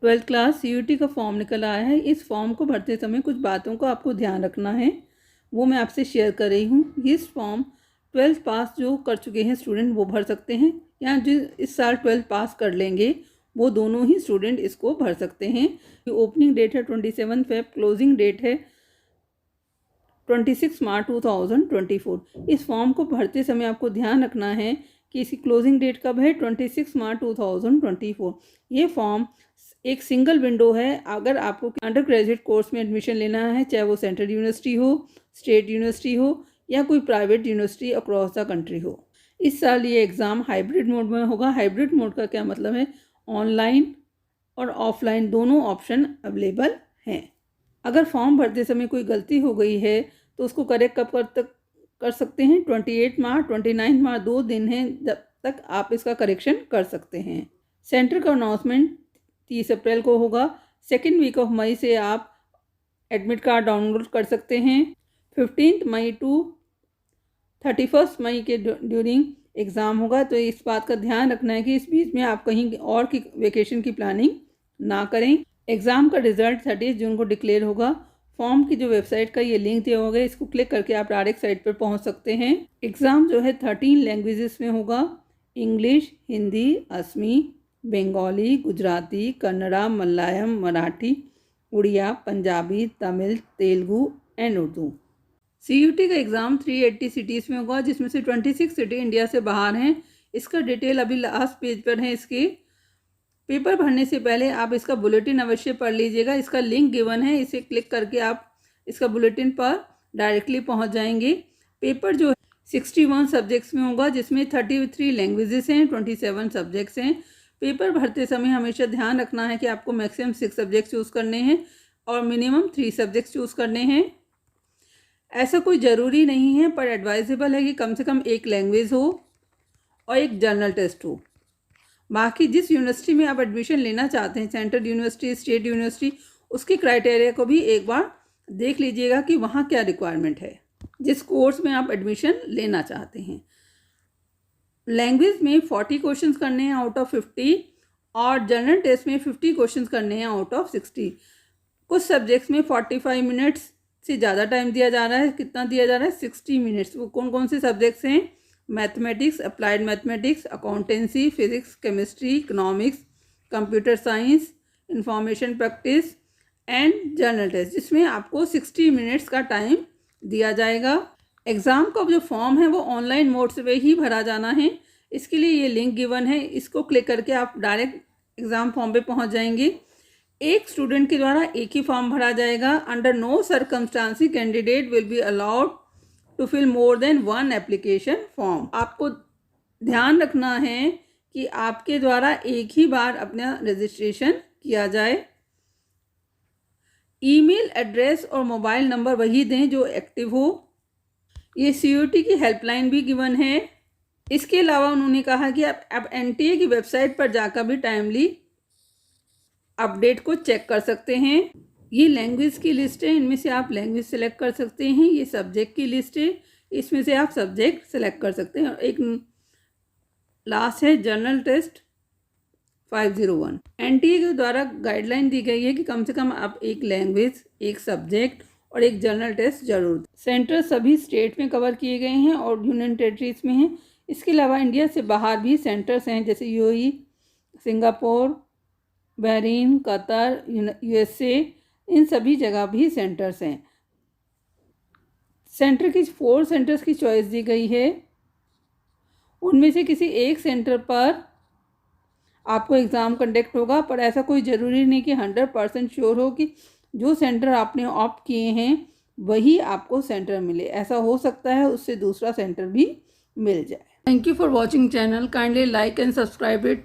Twelfth class CUT का form निकल आया है। इस फॉर्म को भरते समय कुछ बातों का आपको ध्यान रखना है, वो मैं आपसे शेयर कर रही हूँ। इस फॉर्म 12th पास जो कर चुके हैं स्टूडेंट वो भर सकते हैं, या जो इस साल 12th पास कर लेंगे वो दोनों ही स्टूडेंट इसको भर सकते हैं। ओपनिंग डेट है 27 फेब, क्लोजिंग डेट है 26 मार्च 2024। इस फॉर्म को भरते समय आपको ध्यान रखना है कि इसकी क्लोजिंग डेट कब है, 26 मार्च 2024। ये फॉर्म एक सिंगल विंडो है। अगर आपको अंडर ग्रेजुएट कोर्स में एडमिशन लेना है, चाहे वो सेंट्रल यूनिवर्सिटी हो, स्टेट यूनिवर्सिटी हो या कोई private university across the country हो। इस साल ये एग्ज़ाम हाइब्रिड मोड में होगा। हाइब्रिड मोड का क्या मतलब है, ऑनलाइन और ऑफलाइन दोनों ऑप्शन अवेलेबल हैं। अगर फॉर्म भरते समय कोई गलती हो गई है तो उसको करेक्ट कब तक कर सकते हैं, 28 मार्च 29 मार्च 2 दिन हैं जब तक आप इसका करेक्शन कर सकते हैं। सेंटर का अनाउंसमेंट 30 अप्रैल को होगा। सेकेंड वीक ऑफ मई से आप एडमिट कार्ड डाउनलोड कर सकते हैं। 15 मई टू 31 मई के ड्यूरिंग एग्ज़ाम होगा। तो इस बात का ध्यान रखना है कि इस बीच में आप कहीं और की वेकेशन की प्लानिंग ना करें। एग्ज़ाम का रिजल्ट 30 जून को डिक्लेयर होगा। फॉर्म की जो वेबसाइट का ये लिंक दिया होगा, इसको क्लिक करके आप डायरेक्ट साइट पर पहुंच सकते हैं। एग्ज़ाम जो है 13 लैंग्वेजेस में होगा, English, Hindi, Assami, Bengali, Gujarati, Kannada, Malayalam, Marathi, Oriya, Punjabi, Tamil, Telugu and Urdu. CUT का एग्ज़ाम 380 सिटीज़ में होगा, जिसमें से 26 सिटी इंडिया से बाहर हैं। इसका डिटेल अभी लास्ट पेज पर है। इसके पेपर भरने से पहले आप इसका बुलेटिन अवश्य पढ़ लीजिएगा। इसका लिंक गिवन है, इसे क्लिक करके आप इसका बुलेटिन पर डायरेक्टली पहुंच जाएंगे। पेपर जो 61 सब्जेक्ट्स में होगा, जिसमें 33 लैंग्वेजेस हैं, 27 सब्जेक्ट्स हैं। पेपर भरते समय हमेशा ध्यान रखना है कि आपको मैक्सिमम 6 सब्जेक्ट चूज़ करने हैं और मिनिमम 3 सब्जेक्ट्स चूज़ करने हैं। ऐसा कोई ज़रूरी नहीं है, पर एडवाइजेबल है कि कम से कम एक लैंग्वेज हो और एक जर्नल टेस्ट हो। बाकी जिस यूनिवर्सिटी में आप एडमिशन लेना चाहते हैं, सेंट्रल यूनिवर्सिटी, स्टेट यूनिवर्सिटी, उसके क्राइटेरिया को भी एक बार देख लीजिएगा कि वहाँ क्या रिक्वायरमेंट है, जिस कोर्स में आप एडमिशन लेना चाहते हैं। लैंग्वेज में 40 क्वेश्चन करने हैं आउट ऑफ 50 और जनरल टेस्ट में 50 क्वेश्चन करने हैं आउट ऑफ 60। कुछ सब्जेक्ट्स में 45 मिनट्स से ज़्यादा टाइम दिया जा रहा है। कितना दिया जा रहा है, 60 मिनट्स। वो कौन कौन से सब्जेक्ट्स हैं, mathematics, applied mathematics, accountancy, physics, chemistry, economics, computer science, information practice and general test, जिसमें आपको 60 मिनट्स का टाइम दिया जाएगा। एग्ज़ाम का जो फॉर्म है वो ऑनलाइन मोड से ही भरा जाना है। इसके लिए ये लिंक गिवन है, इसको क्लिक करके आप डायरेक्ट एग्ज़ाम फॉर्म पे पहुंच जाएंगे। एक स्टूडेंट के द्वारा एक ही फॉर्म भरा जाएगा। Under no circumstances candidate will be allowed to fill more than 1 application form. आपको ध्यान रखना है कि आपके द्वारा एक ही बार अपना रजिस्ट्रेशन किया जाए। ईमेल एड्रेस और मोबाइल नंबर वही दें जो एक्टिव हो। ये CUT की हेल्पलाइन भी गिवन है। इसके अलावा उन्होंने कहा कि आप NTA की वेबसाइट पर जाकर भी टाइमली अपडेट को चेक कर सकते हैं। ये लैंग्वेज की लिस्ट है, इनमें से आप लैंग्वेज सेलेक्ट कर सकते हैं। ये सब्जेक्ट की लिस्ट है, इसमें से आप सब्जेक्ट सेलेक्ट कर सकते हैं। और एक लास्ट है जनरल टेस्ट 501। NTA के द्वारा गाइडलाइन दी गई है कि कम से कम आप एक लैंग्वेज, एक सब्जेक्ट और एक जनरल टेस्ट जरूर। सेंटर सभी स्टेट में कवर किए गए हैं और यूनियन टेरिटरीज में हैं। इसके अलावा इंडिया से बाहर भी सेंटर्स हैं, जैसे UAE, Singapore, Bahrain, Qatar, USA, इन सभी जगह भी सेंटर्स हैं। सेंटर की 4 सेंटर्स की चॉइस दी गई है। उनमें से किसी एक सेंटर पर आपको एग्ज़ाम कंडक्ट होगा, पर ऐसा कोई ज़रूरी नहीं कि 100% श्योर हो कि जो सेंटर आपने ऑप्ट किए हैं वही आपको सेंटर मिले। ऐसा हो सकता है उससे दूसरा सेंटर भी मिल जाए। Thank you for watching channel. Kindly like and subscribe it.